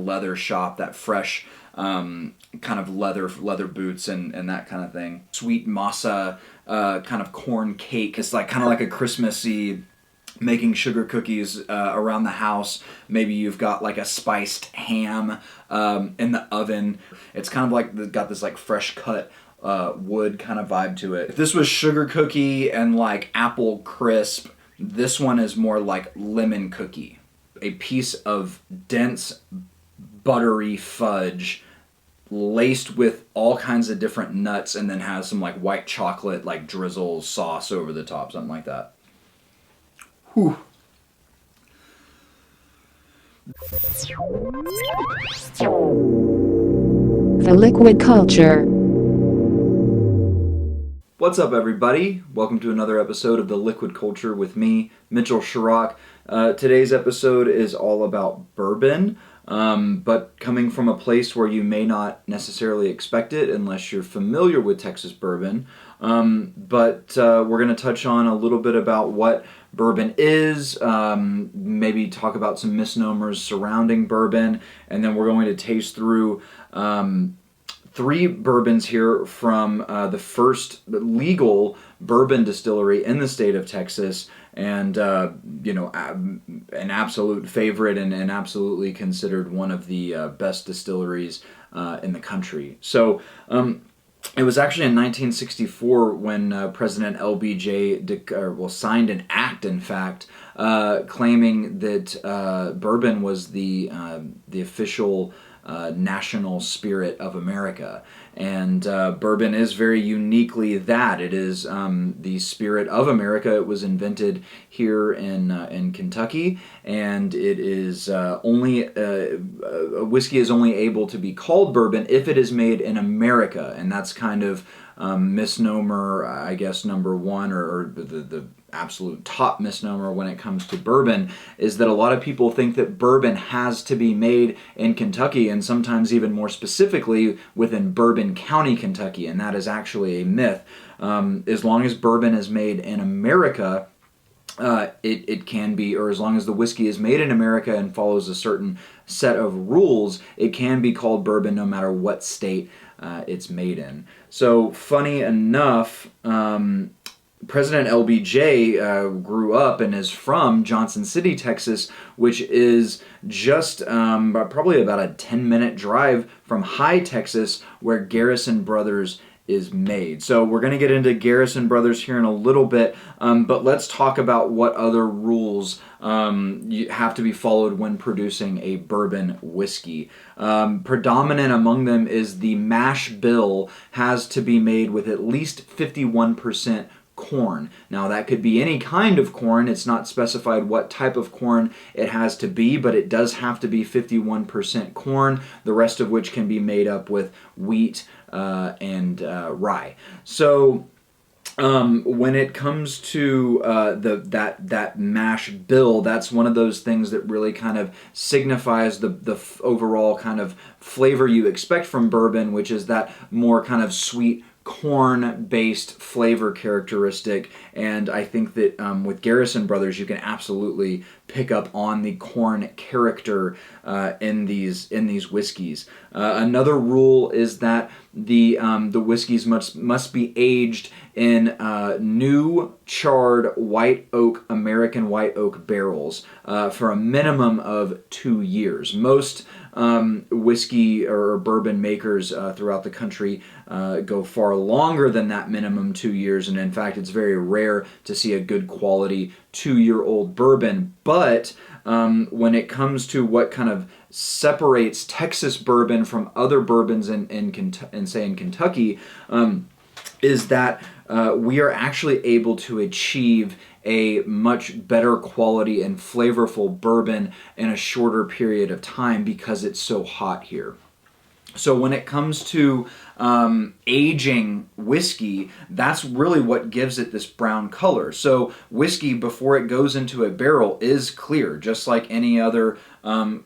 leather shop, that fresh kind of leather boots and that kind of thing. Sweet masa kind of corn cake. It's like kind of like a Christmassy, making sugar cookies around the house. Maybe you've got like a spiced ham in the oven. It's kind of like got this like fresh cut wood kind of vibe to it. If this was sugar cookie and like apple crisp, this one is more like lemon cookie. A piece of dense buttery fudge laced with all kinds of different nuts, and then has some like white chocolate like drizzle sauce over the top, something like that. Whew. The liquid culture. What's up, everybody? Welcome to another episode of The Liquid Culture with me, Mitchell Shirok. Today's episode is all about bourbon, but coming from a place where you may not necessarily expect it unless you're familiar with Texas bourbon. But we're going to touch on a little bit about what bourbon is, maybe talk about some misnomers surrounding bourbon, and then we're going to taste through 3 bourbons here from the first legal bourbon distillery in the state of Texas, and an absolute favorite and absolutely considered one of the best distilleries in the country. So it was actually in 1964 when President LBJ signed an act, in fact, claiming that bourbon was the official national spirit of America. And bourbon is very uniquely that. It is the spirit of America. It was invented here in Kentucky, and it is only a whiskey is only able to be called bourbon if it is made in America, and that's kind of misnomer, I guess, number one, or the absolute top misnomer when it comes to bourbon, is that a lot of people think that bourbon has to be made in Kentucky, and sometimes even more specifically within Bourbon County, Kentucky, and that is actually a myth. As long as bourbon is made in America, it can be, or as long as the whiskey is made in America and follows a certain set of rules, it can be called bourbon no matter what state it's made in. So, funny enough, President LBJ grew up and is from Johnson City, Texas, which is just probably about a 10-minute drive from High, Texas, where Garrison Brothers is made. So we're going to get into Garrison Brothers here in a little bit, but let's talk about what other rules you have to be followed when producing a bourbon whiskey. Predominant among them is the mash bill has to be made with at least 51% corn. Now that could be any kind of corn. It's not specified what type of corn it has to be, but it does have to be 51% corn, the rest of which can be made up with wheat and rye. So when it comes to that mash bill, that's one of those things that really kind of signifies the overall kind of flavor you expect from bourbon, which is that more kind of sweet corn-based flavor characteristic, and I think that with Garrison Brothers you can absolutely pick up on the corn character in these whiskeys. Another rule is that the whiskeys must be aged in new charred American white oak barrels for a minimum of 2 years. Most whiskey or bourbon makers throughout the country go far longer than that minimum 2 years, and in fact it's very rare to see a good quality 2-year-old bourbon. But when it comes to what kind of separates Texas bourbon from other bourbons in Kentucky, is that we are actually able to achieve a much better quality and flavorful bourbon in a shorter period of time because it's so hot here. So when it comes to aging whiskey, that's really what gives it this brown color. So whiskey, before it goes into a barrel, is clear, just like any other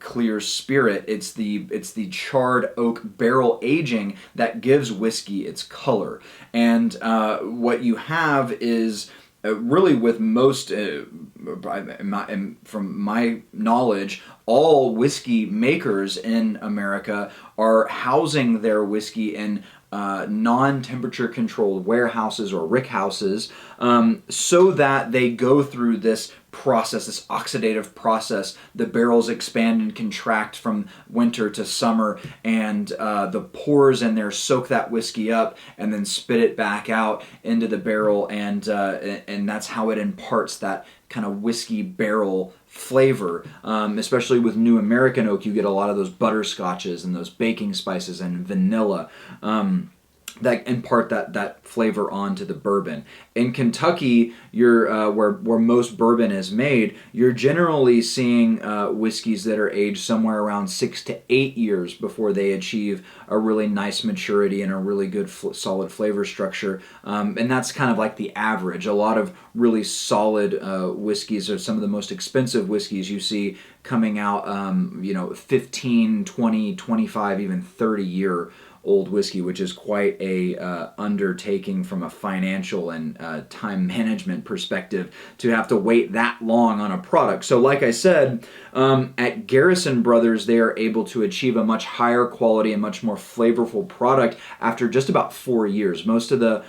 clear spirit. It's the charred oak barrel aging that gives whiskey its color. And what you have is really with most, from my knowledge, all whiskey makers in America are housing their whiskey in non-temperature controlled warehouses or rick houses, so that they go through this process, this oxidative process. The barrels expand and contract from winter to summer, and the pores in there soak that whiskey up and then spit it back out into the barrel, and that's how it imparts that kind of whiskey barrel flavor. Especially with new American oak, you get a lot of those butterscotches and those baking spices and vanilla. That impart that flavor onto the bourbon. In Kentucky, you're where most bourbon is made, you're generally seeing whiskeys that are aged somewhere around 6 to 8 years before they achieve a really nice maturity and a really good solid flavor structure. And that's kind of like the average. A lot of really solid whiskeys are some of the most expensive whiskeys you see coming out, 15, 20, 25, even 30-year old whiskey, which is quite a undertaking from a financial and time management perspective to have to wait that long on a product. So like I said, at Garrison Brothers, they are able to achieve a much higher quality and much more flavorful product after just about 4 years. Most of the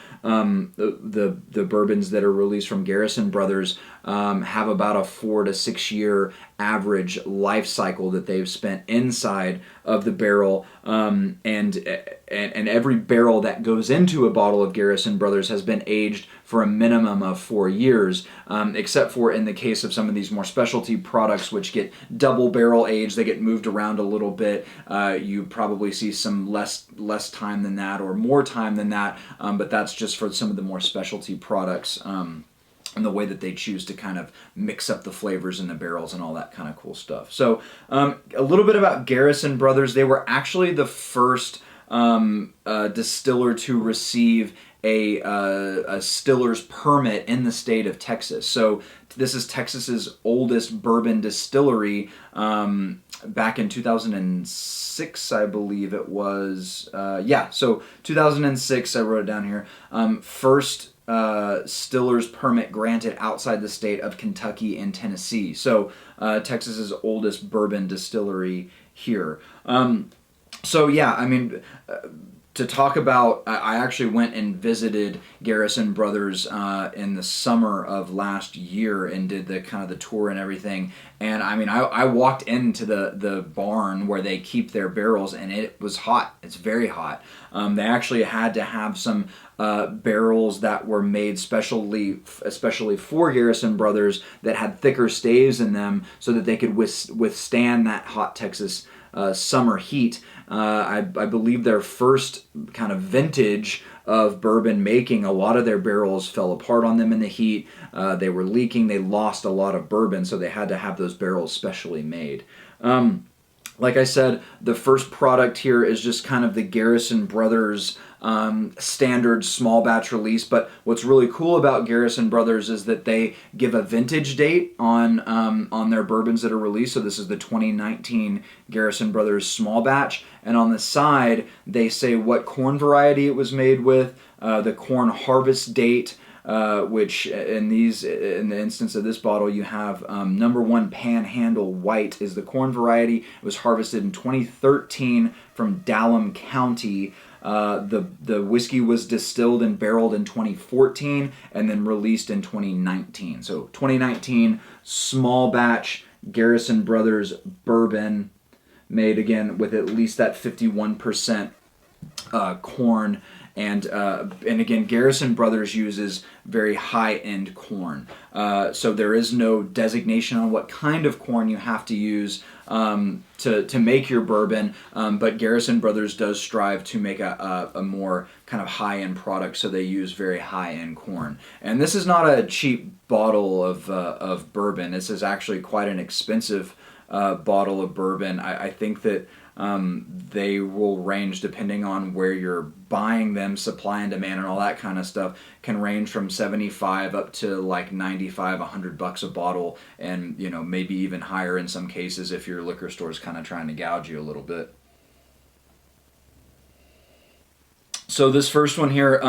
bourbons that are released from Garrison Brothers have about a 4 to 6 year average life cycle that they've spent inside of the barrel, and every barrel that goes into a bottle of Garrison Brothers has been aged for a minimum of 4 years, except for in the case of some of these more specialty products which get double barrel aged. They get moved around a little bit. You probably see some less time than that or more time than that, but that's just for some of the more specialty products, and the way that they choose to kind of mix up the flavors in the barrels and all that kind of cool stuff. So a little bit about Garrison Brothers. They were actually the first distiller to receive a stiller's permit in the state of Texas. So this is Texas's oldest bourbon distillery. Back in 2006, I believe it was. So 2006, I wrote it down here. First stiller's permit granted outside the state of Kentucky and Tennessee. So Texas's oldest bourbon distillery here. To talk about, I actually went and visited Garrison Brothers in the summer of last year and did the kind of the tour and everything. And I walked into the barn where they keep their barrels, and it was hot. It's very hot. They actually had to have some barrels that were made especially for Garrison Brothers that had thicker staves in them so that they could withstand that hot Texas summer heat. I believe their first kind of vintage of bourbon making, a lot of their barrels fell apart on them in the heat. They were leaking. They lost a lot of bourbon, so they had to have those barrels specially made. Like I said, the first product here is just kind of the Garrison Brothers standard small batch release. But what's really cool about Garrison Brothers is that they give a vintage date on their bourbons that are released. So this is the 2019 Garrison Brothers small batch, and on the side they say what corn variety it was made with, the corn harvest date. Which in the instance of this bottle, you have number 1 Panhandle White is the corn variety. It was harvested in 2013 from Dallam County. The whiskey was distilled and barreled in 2014 and then released in 2019. So 2019 small batch Garrison Brothers bourbon, made again with at least that 51% corn. And again, Garrison Brothers uses very high-end corn. So there is no designation on what kind of corn you have to use to make your bourbon, but Garrison Brothers does strive to make a more kind of high-end product, so they use very high-end corn. And this is not a cheap bottle of bourbon. This is actually quite an expensive bottle of bourbon. I think that they will range, depending on where you're buying them, supply and demand and all that kind of stuff, can range from $75 up to like $95, $100 a bottle, and maybe even higher in some cases if your liquor store is kind of trying to gouge you a little bit. So this first one here,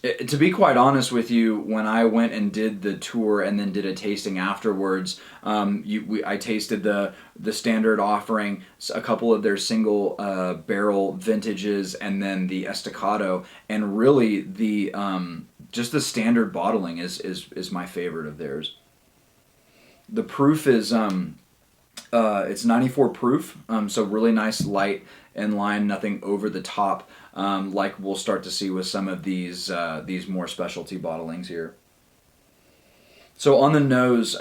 To be quite honest with you, when I went and did the tour and then did a tasting afterwards, I tasted the standard offering, a couple of their single barrel vintages, and then the Estacado, and really the just the standard bottling is my favorite of theirs. The proof is it's 94 proof, so really nice, light and line, nothing over the top, like we'll start to see with some of these more specialty bottlings here. So on the nose,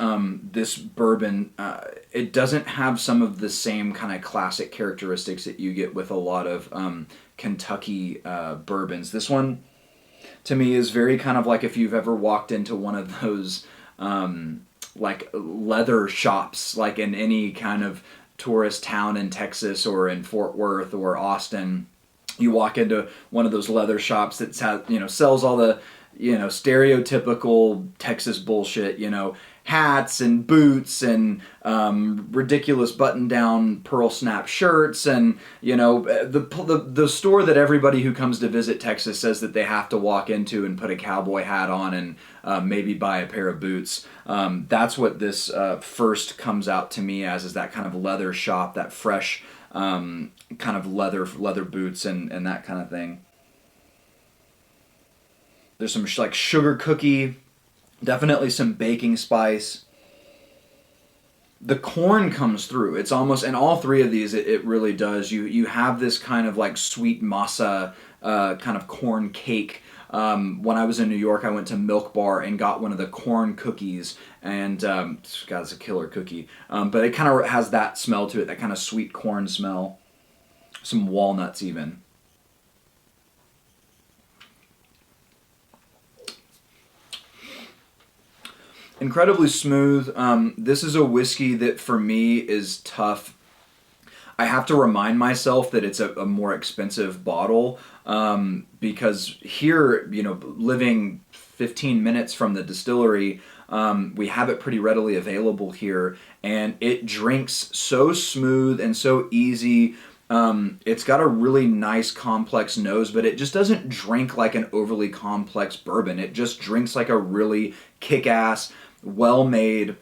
this bourbon, it doesn't have some of the same kind of classic characteristics that you get with a lot of Kentucky bourbons. This one, to me, is very kind of like if you've ever walked into one of those like leather shops, like in any kind of tourist town in Texas or in Fort Worth or Austin. You walk into one of those leather shops that sells all the stereotypical Texas bullshit, hats and boots and ridiculous button-down pearl snap shirts, and the store that everybody who comes to visit Texas says that they have to walk into and put a cowboy hat on and maybe buy a pair of boots. That's what this first comes out to me as, is that kind of leather shop, that fresh kind of leather boots and that kind of thing. There's some like sugar cookie, definitely some baking spice. The corn comes through. It's almost, in all three of these, it really does. You have this kind of like sweet masa kind of corn cake. When I was in New York, I went to Milk Bar and got one of the corn cookies, and God, it's a killer cookie. But it kind of has that smell to it, that kind of sweet corn smell. Some walnuts even. Incredibly smooth. This is a whiskey that for me is tough. I have to remind myself that it's a more expensive bottle, because here, living 15 minutes from the distillery, we have it pretty readily available here, and it drinks so smooth and so easy. It's got a really nice complex nose, but it just doesn't drink like an overly complex bourbon. It just drinks like a really kick-ass, well-made,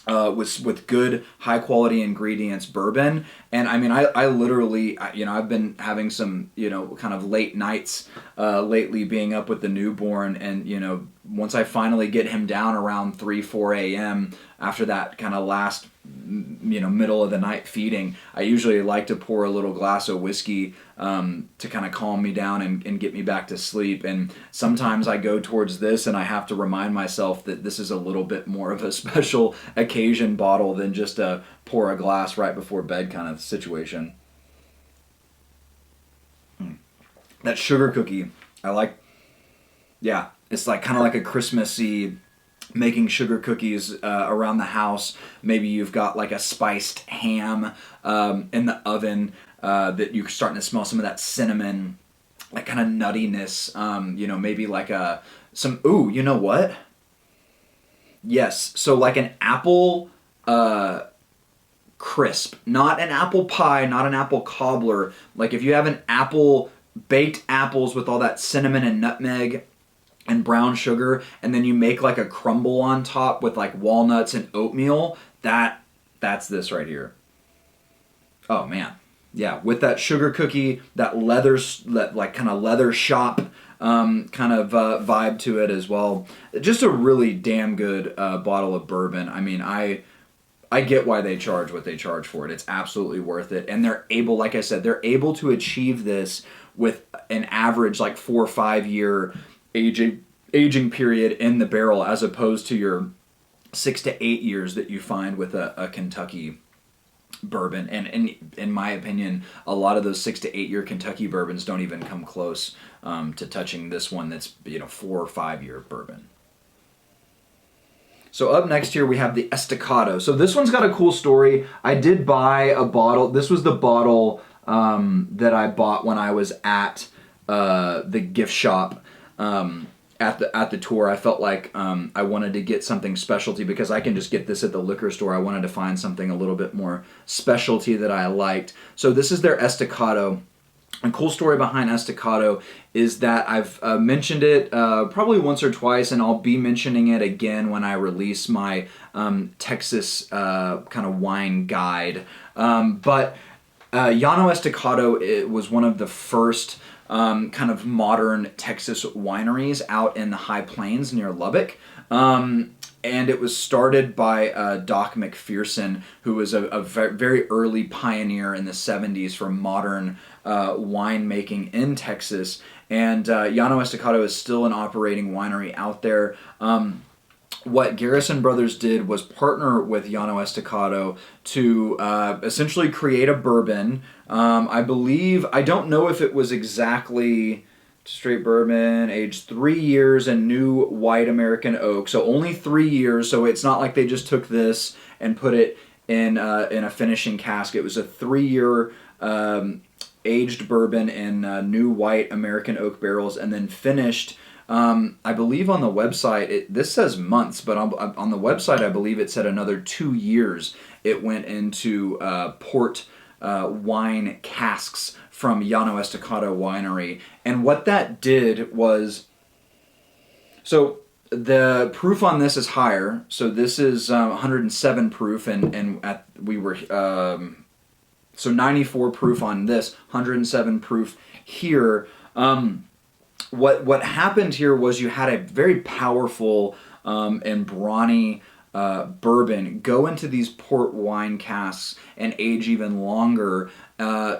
with good high quality ingredients bourbon. And I mean, I literally, I've been having some, kind of late nights lately, being up with the newborn, and once I finally get him down around 3-4 a.m. after that kind of last middle of the night feeding, I usually like to pour a little glass of whiskey to kind of calm me down and get me back to sleep. And sometimes I go towards this, and I have to remind myself that this is a little bit more of a special occasion bottle than just a pour a glass right before bed kind of situation. That sugar cookie, I like. Yeah, it's like kind of like a Christmassy, making sugar cookies around the house. Maybe you've got like a spiced ham in the oven that you're starting to smell some of that cinnamon, that kind of nuttiness. Maybe like you know what? Yes, so like an apple crisp, not an apple pie, not an apple cobbler. Like if you have an apple, baked apples with all that cinnamon and nutmeg and brown sugar, and then you make like a crumble on top with like walnuts and oatmeal, that's this right here. Oh man. Yeah, with that sugar cookie, that like kind of leather shop kind of vibe to it as well. Just a really damn good bottle of bourbon. I mean, I get why they charge what they charge for it. It's absolutely worth it. And they're able, like I said, they're able to achieve this with an average like 4 or 5 year aging period in the barrel, as opposed to your 6 to 8 years that you find with a Kentucky bourbon. And in my opinion, a lot of those 6 to 8 year Kentucky bourbons don't even come close to touching this one that's 4 or 5 year bourbon. So up next here we have the Estacado. So this one's got a cool story. I did buy a bottle. This was the bottle that I bought when I was at the gift shop at the tour. I felt like I wanted to get something specialty, because I can just get this at the liquor store. I wanted to find something a little bit more specialty that I liked. So this is their Estacado. A cool story behind Estacado is that I've mentioned it probably once or twice, and I'll be mentioning it again when I release my Texas kind of wine guide. But Llano Estacado, it was one of the first kind of modern Texas wineries out in the High Plains near Lubbock. And it was started by Doc McPherson, who was a very early pioneer in the 70s for modern winemaking in Texas. And Llano Estacado is still an operating winery out there. What Garrison Brothers did was partner with Llano Estacado to essentially create a bourbon. I believe, I don't know if it was exactly straight bourbon, aged 3 years in new white American oak. So only 3 years. So it's not like they just took this and put it in a finishing cask. It was a 3-year aged bourbon in new white American oak barrels, and then finished. I believe on the website, this says months, but on the website I believe it said another 2 years it went into port wine casks from Llano Estacado Winery. And what that did was, so the proof on this is higher. So this is 107 proof, and we were so 94 proof on this, 107 proof here. What happened here was you had a very powerful and brawny bourbon go into these port wine casks and age even longer.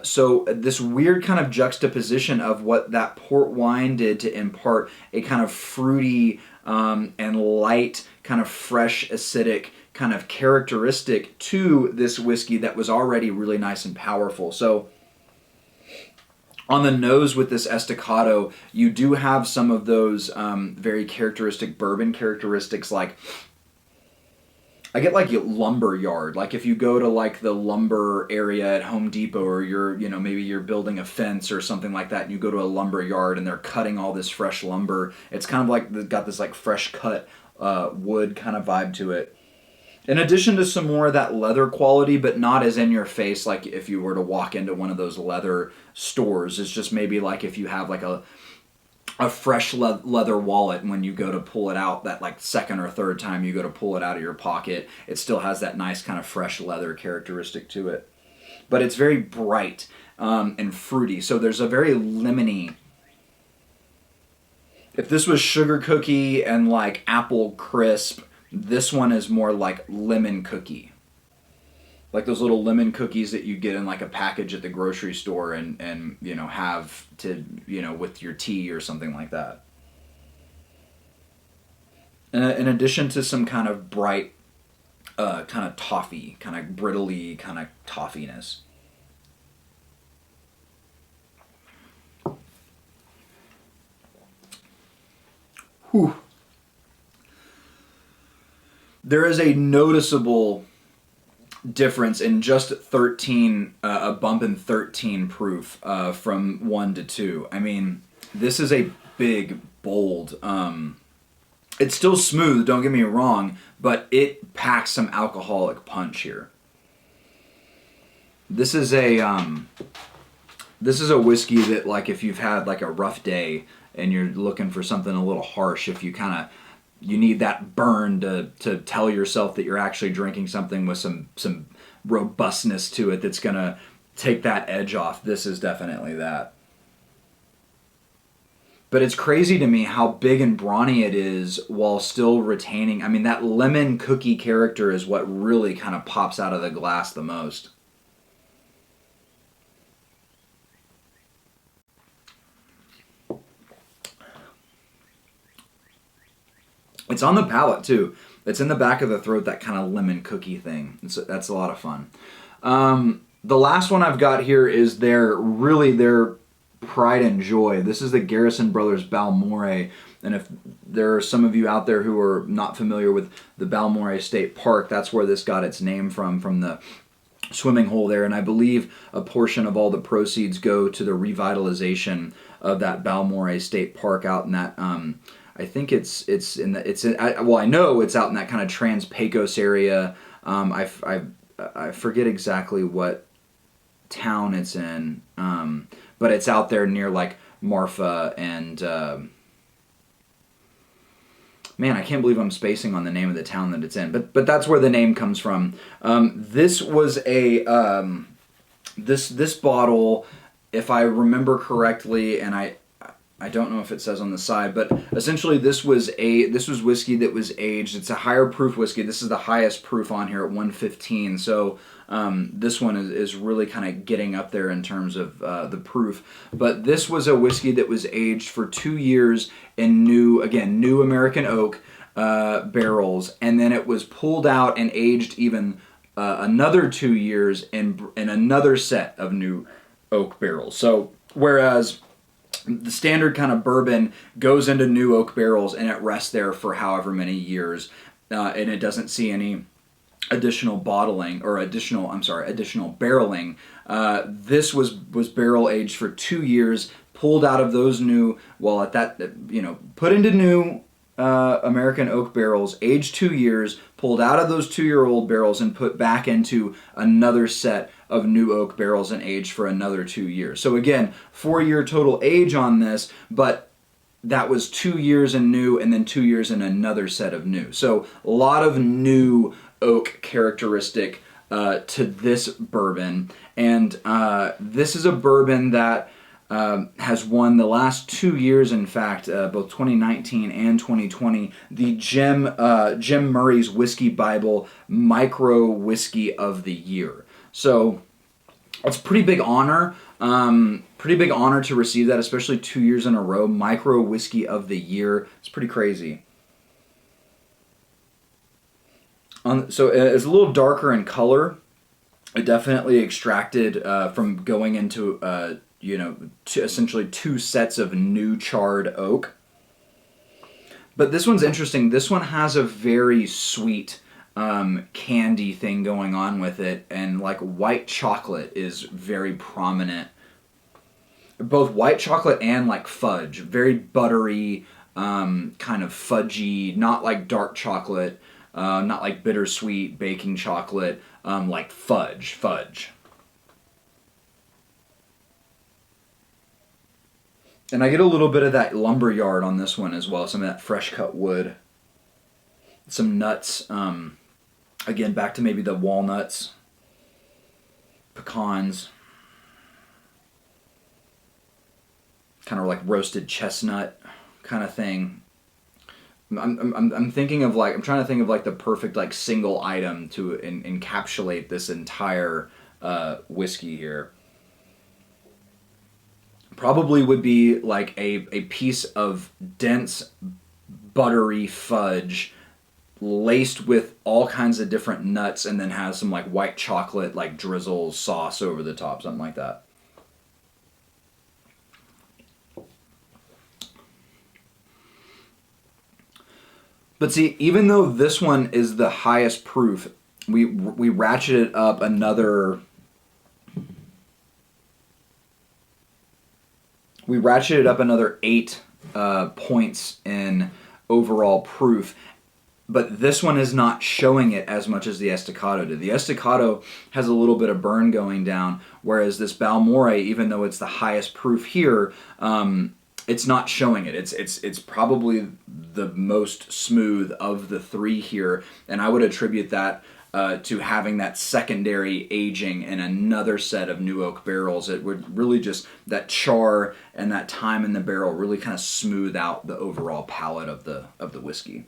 So this weird kind of juxtaposition of what that port wine did to impart a kind of fruity and light, kind of fresh, acidic kind of characteristic to this whiskey that was already really nice and powerful. So on the nose with this Estacado, you do have some of those very characteristic bourbon characteristics, like I get like lumber yard. Like if you go to like the lumber area at Home Depot, or maybe you're building a fence or something like that, and you go to a lumber yard and they're cutting all this fresh lumber. It's kind of like they've got this like fresh cut wood kind of vibe to it. In addition to some more of that leather quality, but not as in your face like if you were to walk into one of those leather stores. It's just maybe like if you have like a fresh leather wallet, and when you go to pull it out that like second or third time you go to pull it out of your pocket, it still has that nice kind of fresh leather characteristic to it. But it's very bright and fruity. So there's a very lemony. If this was sugar cookie and like apple crisp, this one is more like lemon cookie. Like those little lemon cookies that you get in like a package at the grocery store and have to, with your tea or something like that. In addition to some kind of bright, kind of toffee, kind of brittly kind of toffiness. Whew. There is a noticeable difference in just 13, a bump in 13 proof from 1 to 2. I mean, this is a big, bold, it's still smooth, don't get me wrong, but it packs some alcoholic punch here. This is a whiskey that, like, if you've had like a rough day and you're looking for something a little harsh, if you need that burn to tell yourself that you're actually drinking something with some robustness to it that's going to take that edge off. This is definitely that. But it's crazy to me how big and brawny it is while still retaining, I mean, that lemon cookie character is what really kind of pops out of the glass the most. It's on the palate too. It's in the back of the throat, that kind of lemon cookie thing. That's a lot of fun. The last one I've got here is their pride and joy. This is the Garrison Brothers Balmorhea. And if there are some of you out there who are not familiar with the Balmorhea State Park, that's where this got its name from the swimming hole there. And I believe a portion of all the proceeds go to the revitalization of that Balmorhea State Park out in that I think I know it's out in that kind of Trans Pecos area. I forget exactly what town it's in, but it's out there near like Marfa and man, I can't believe I'm spacing on the name of the town that it's in, but that's where the name comes from. This was a this bottle, if I remember correctly, and I don't know if it says on the side, but essentially this was whiskey that was aged. It's a higher proof whiskey. This is the highest proof on here at 115. So this one is really kind of getting up there in terms of the proof. But this was a whiskey that was aged for 2 years in new American oak barrels, and then it was pulled out and aged even another 2 years in another set of new oak barrels. So whereas the standard kind of bourbon goes into new oak barrels and it rests there for however many years, and it doesn't see any additional bottling or additional barreling. This was barrel aged for 2 years, pulled out of those new, put into new American oak barrels, aged 2 years, pulled out of those 2-year-old barrels and put back into another set of new oak barrels and aged for another 2 years. So again, 4-year total age on this, but that was 2 years in new and then 2 years in another set of new. So a lot of new oak characteristic to this bourbon. And this is a bourbon that has won the last 2 years, in fact, both 2019 and 2020, the Jim Murray's Whiskey Bible Micro Whiskey of the Year. So it's a pretty big honor. Pretty big honor to receive that, especially 2 years in a row. Micro Whiskey of the Year. It's pretty crazy. So it's a little darker in color. It definitely extracted from going into essentially 2 sets of new charred oak. But this one's interesting. This one has a very sweet candy thing going on with it, and like white chocolate is very prominent. Both white chocolate and like fudge, very buttery, kind of fudgy, not like dark chocolate, not like bittersweet baking chocolate, like fudge. And I get a little bit of that lumberyard on this one as well, some of that fresh cut wood. Some nuts, again, back to maybe the walnuts, pecans, kind of like roasted chestnut kind of thing. I'm thinking of like, I'm trying to think of like the perfect like single item to encapsulate this entire whiskey here. Probably would be like a piece of dense buttery fudge laced with all kinds of different nuts, and then has some like white chocolate like drizzle sauce over the top, something like that. But see, even though this one is the highest proof, we ratcheted up another 8 points in overall proof. But this one is not showing it as much as the Estacado did. The Estacado has a little bit of burn going down, whereas this Balmorhea, even though it's the highest proof here, it's not showing it. It's probably the most smooth of the 3 here, and I would attribute that to having that secondary aging in another set of new oak barrels. It would really just, that char and that time in the barrel really kind of smooth out the overall palate of the whiskey.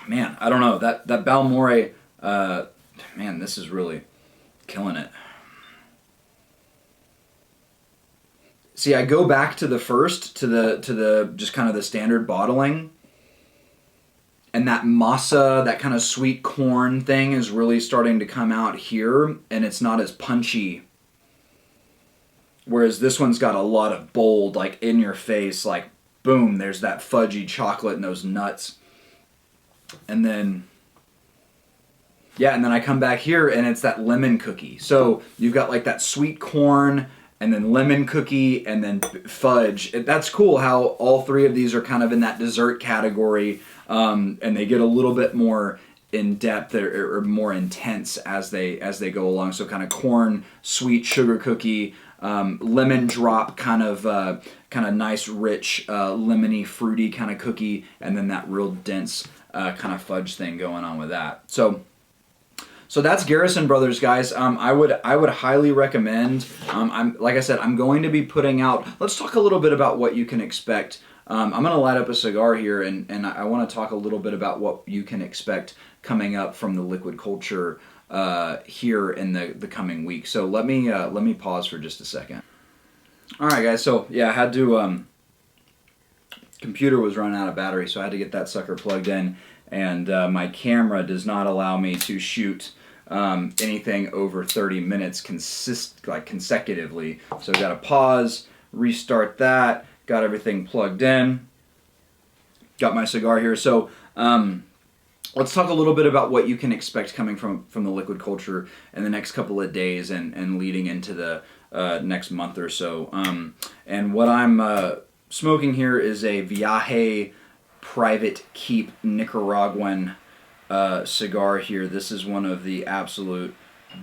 Man, I don't know, that Balmorhea, man, this is really killing it. See, I go back to the first, to the just kind of the standard bottling, and that masa, that kind of sweet corn thing is really starting to come out here, and it's not as punchy. Whereas this one's got a lot of bold, like in your face, like boom, there's that fudgy chocolate and those nuts. And then, yeah, and then I come back here and it's that lemon cookie. So you've got like that sweet corn, and then lemon cookie, and then fudge. That's cool how all 3 of these are kind of in that dessert category, and they get a little bit more in depth or more intense as they go along. So kind of corn, sweet sugar cookie, lemon drop, kind of nice, rich, lemony, fruity kind of cookie, and then that real dense kind of fudge thing going on with that. So that's Garrison Brothers, guys. I would highly recommend. Like I said, I'm going to be putting out. Let's talk a little bit about what you can expect. I'm going to light up a cigar here, and I want to talk a little bit about what you can expect coming up from the Liquid Culture here in the coming week. So let me pause for just a second. All right, guys. So yeah, I had to. Computer was running out of battery, so I had to get that sucker plugged in, and my camera does not allow me to shoot anything over 30 minutes consecutively. So I got to pause, restart that. Got everything plugged in. Got my cigar here. So let's talk a little bit about what you can expect coming from the Liquid Culture in the next couple of days and leading into the next month or so. And what I'm smoking here is a Viaje Private Keep Nicaraguan cigar here. This is one of the absolute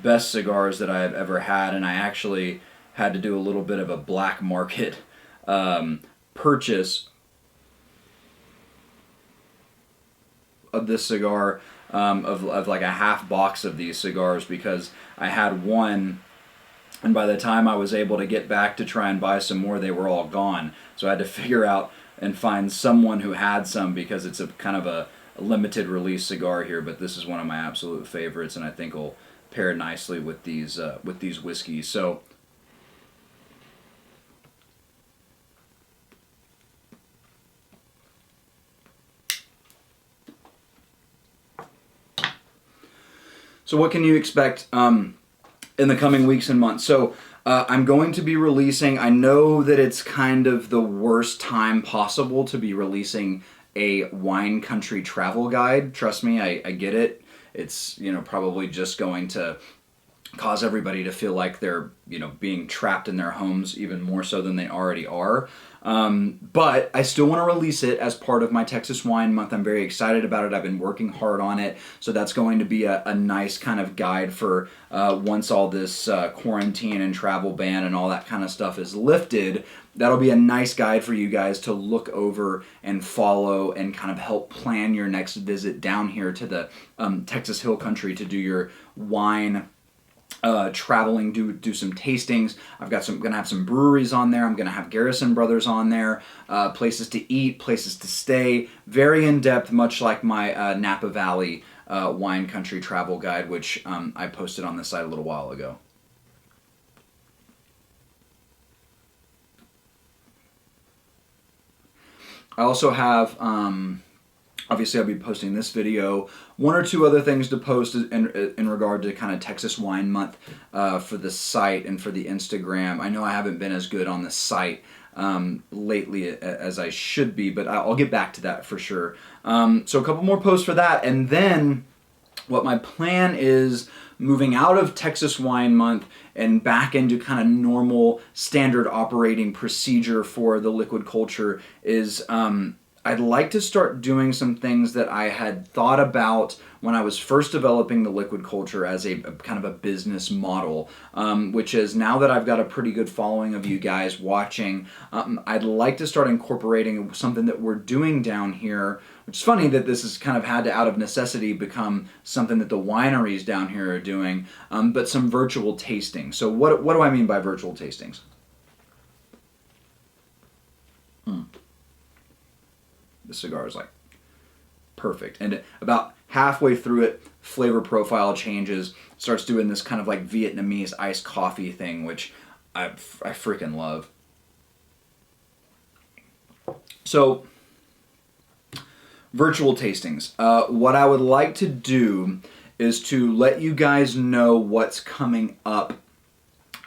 best cigars that I have ever had, and I actually had to do a little bit of a black market purchase of this cigar, of like a half box of these cigars, because I had one, and by the time I was able to get back to try and buy some more, they were all gone. So I had to figure out and find someone who had some, because it's a kind of a limited release cigar here. But this is one of my absolute favorites, and I think will pair nicely with these whiskeys. So what can you expect in the coming weeks and months? So I'm going to be releasing, I know that it's kind of the worst time possible to be releasing a wine country travel guide. Trust me, I get it. It's, probably just going to cause everybody to feel like they're, being trapped in their homes even more so than they already are. But I still want to release it as part of my Texas Wine Month. I'm very excited about it. I've been working hard on it. So that's going to be a nice kind of guide for once all this quarantine and travel ban and all that kind of stuff is lifted. That'll be a nice guide for you guys to look over and follow and kind of help plan your next visit down here to the Texas Hill Country to do your wine traveling, do some tastings. Gonna have some breweries on there. I'm gonna have Garrison Brothers on there, places to eat, places to stay. Very in depth, much like my Napa Valley wine country travel guide, which I posted on the site a little while ago. I also have, obviously I'll be posting this video, one or two other things to post in regard to kind of Texas Wine Month for the site and for the Instagram. I know I haven't been as good on the site lately as I should be, but I'll get back to that for sure. So a couple more posts for that, and then what my plan is moving out of Texas Wine Month and back into kind of normal standard operating procedure for the Liquid Culture is I'd like to start doing some things that I had thought about when I was first developing the Liquid Culture as a kind of a business model, which is now that I've got a pretty good following of you guys watching, I'd like to start incorporating something that we're doing down here, which is funny that this has kind of had to, out of necessity, become something that the wineries down here are doing, but some virtual tasting. So what do I mean by virtual tastings? The cigar is like perfect, and about halfway through it, flavor profile changes, starts doing this kind of like Vietnamese iced coffee thing, which I freaking love. So virtual tastings. What I would like to do is to let you guys know what's coming up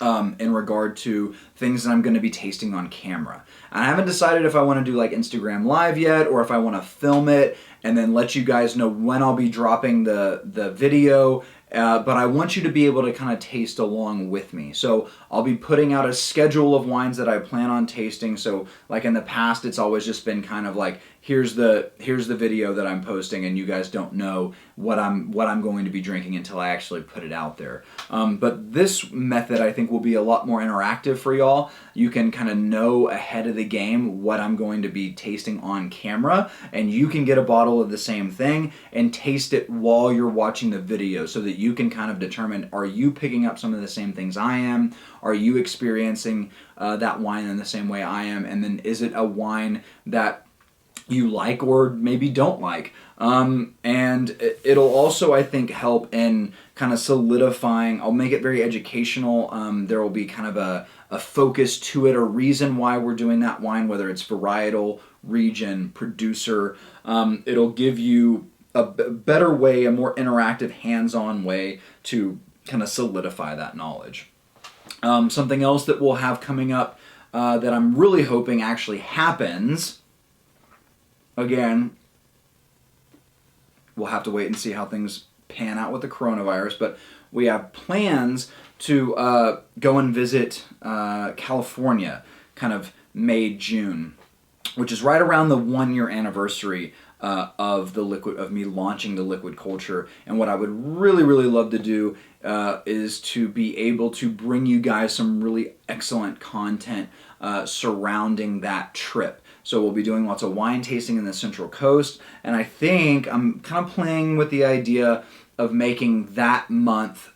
in regard to things that I'm going to be tasting on camera. And I haven't decided if I want to do like Instagram Live yet, or if I want to film it and then let you guys know when I'll be dropping the video. But I want you to be able to kind of taste along with me. So I'll be putting out a schedule of wines that I plan on tasting. So like in the past, it's always just been kind of like here's the video that I'm posting, and you guys don't know what I'm going to be drinking until I actually put it out there. But this method, I think, will be a lot more interactive for y'all. You can kind of know ahead of the game what I'm going to be tasting on camera, and you can get a bottle of the same thing and taste it while you're watching the video, so that you can kind of determine, are you picking up some of the same things I am? Are you experiencing that wine in the same way I am? And then is it a wine that you like or maybe don't like? And it'll also, I think, help in kind of solidifying. I'll make it very educational. There will be kind of a focus to it, a reason why we're doing that wine, whether it's varietal, region, producer. It'll give you a better way, a more interactive, hands-on way to kind of solidify that knowledge. Something else that we'll have coming up that I'm really hoping actually happens. Again, we'll have to wait and see how things pan out with the coronavirus, but we have plans to go and visit California kind of May, June, which is right around the 1-year anniversary of me launching the Liquid Culture. And what I would really, really love to do is to be able to bring you guys some really excellent content surrounding that trip. So we'll be doing lots of wine tasting in the Central Coast, and I think I'm kind of playing with the idea of making that month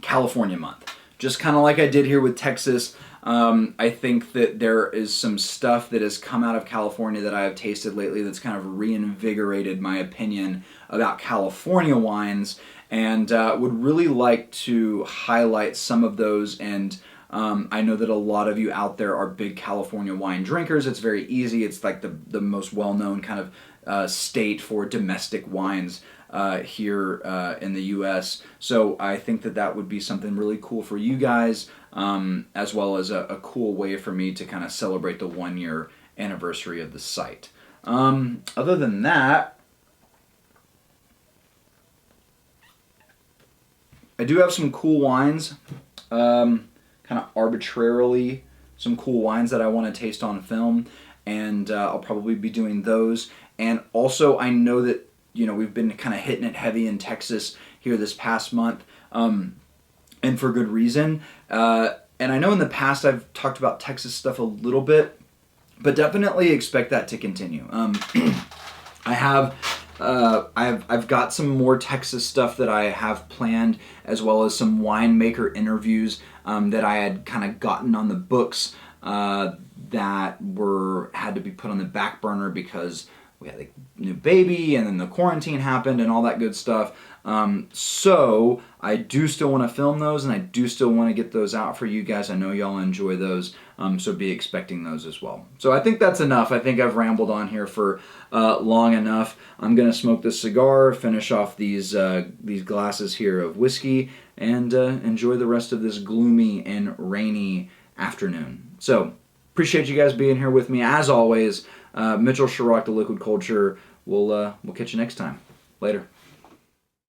California month. Just kind of like I did here with Texas. I think that there is some stuff that has come out of California that I have tasted lately that's kind of reinvigorated my opinion about California wines, and would really like to highlight some of those. And I know that a lot of you out there are big California wine drinkers. It's very easy. It's like the most well-known kind of state for domestic wines here in the U.S. So I think that would be something really cool for you guys, as well as a cool way for me to kind of celebrate the 1-year anniversary of the site. Other than that, I do have some cool wines, kind of arbitrarily some cool wines that I want to taste on film, and I'll probably be doing those. And also, I know that we've been kind of hitting it heavy in Texas here this past month, and for good reason. And I know in the past I've talked about Texas stuff a little bit, but definitely expect that to continue. I've got some more Texas stuff that I have planned, as well as some winemaker interviews that I had kind of gotten on the books that had to be put on the back burner because we had a new baby, and then the quarantine happened and all that good stuff. So I do still want to film those, and I do still want to get those out for you guys. I know y'all enjoy those, so be expecting those as well. So I think that's enough. I think I've rambled on here for long enough. I'm going to smoke this cigar, finish off these glasses here of whiskey, and enjoy the rest of this gloomy and rainy afternoon. So appreciate you guys being here with me. As always, Mitchell Sharrock, the Liquid Culture. We'll catch you next time. Later.